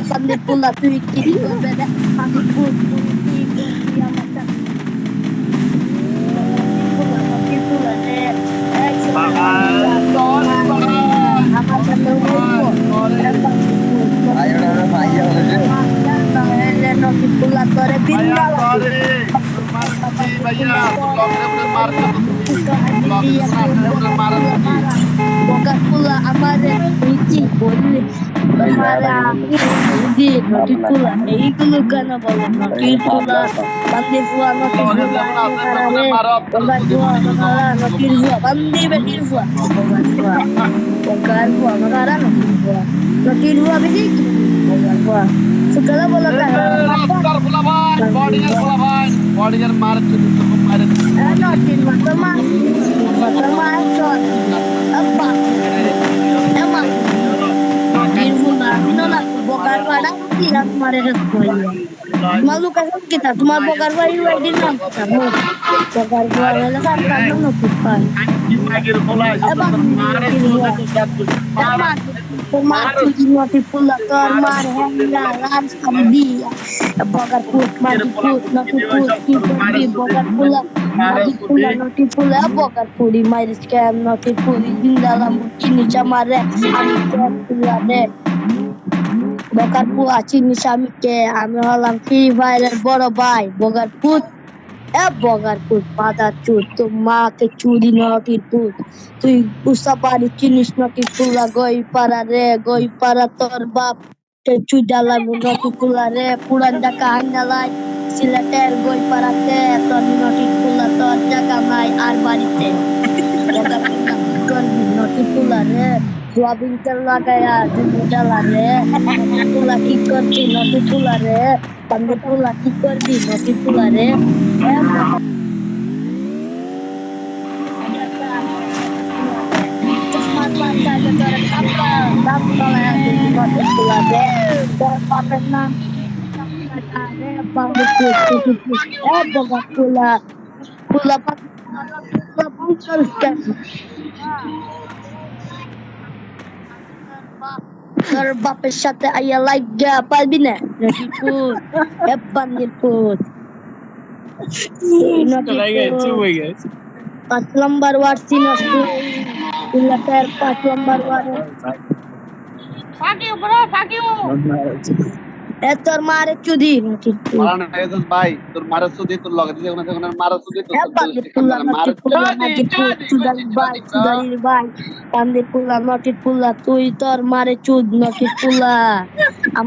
Pandit pula tu kiri beda pandit pula pula deh Sorry, pula tore भैया binda sorry मार दी भैया तू लॉकरे में मार के तू लॉकरे में रास्ते में मार दी Boga pula amare iti bolli amara di noti pula eigulo gana bole noti pula bandi fua noti लॉकरे pula में रास्ते में karare मारो boga तू fua video makara noti fua bandi beti fua boga fua makara noti fua beti boga fua segala bola kahara रास्ता खुला भाई बॉडीगर खुला भाई बॉडीगर मार के तू मार noti matama shot apa emang Irfula, no la bocar para tirar mare escolia. Malu kasam kita, tumar bocar para iu edin nam kita mo. Bocar para mela kan kan no kupai. मागिर खुला Ebang मार Irfula. तू सब कुछ Emang tumar tu dino tipula tor mar henga lans dia. Bocar put no tipul bocar pula. Mati pula no tipula bocar puri mai scam no tipuli dindala mukini chamare ami pula de. বকার পুয়া চিনিস আমি কে আমি হলাম free ফায়ারের বড় ভাই বগার পুত বগার পুত মাথা চুত তো মাকে চুরি নটির পুত তুই বুঝতে পারি চিনিস নটি পুলা গই পাড়া রে গই পাড়া তোর বাপ চুই ডালাই নটি পুলা রে পুরান জাকা হাঙ্গালাই সিলেটের গই পাড়াতে তোর নটি পুলা তোর জায়গা নাই আর বাড়িতে বগার পুলা করবি নটি পুলা রে সোয়াবিন তেল লাগায়া জুতো জ্বালারে তুলা কি করবি নটি তুলা রে পান্ডে তুলা কি করবি নটি তুলা রে pula pula তোর বাপের সাথে আইয়া লাগা পারবি না নটিপুত এপান্দির পুত পাঁচ নম্বর ওয়ার্ড চিনস তুই ইলাকার 5 নম্বর ওয়ার্ড তোর মারে চুদি নটিপুত মারানা এজন ভাই তোর মারা সুদি তোর লগে দিছে কোন মারা সুদি তোর পান্দির পুলা নটির পুলা তুই তোর মারে চুদ নটির পুলা আমার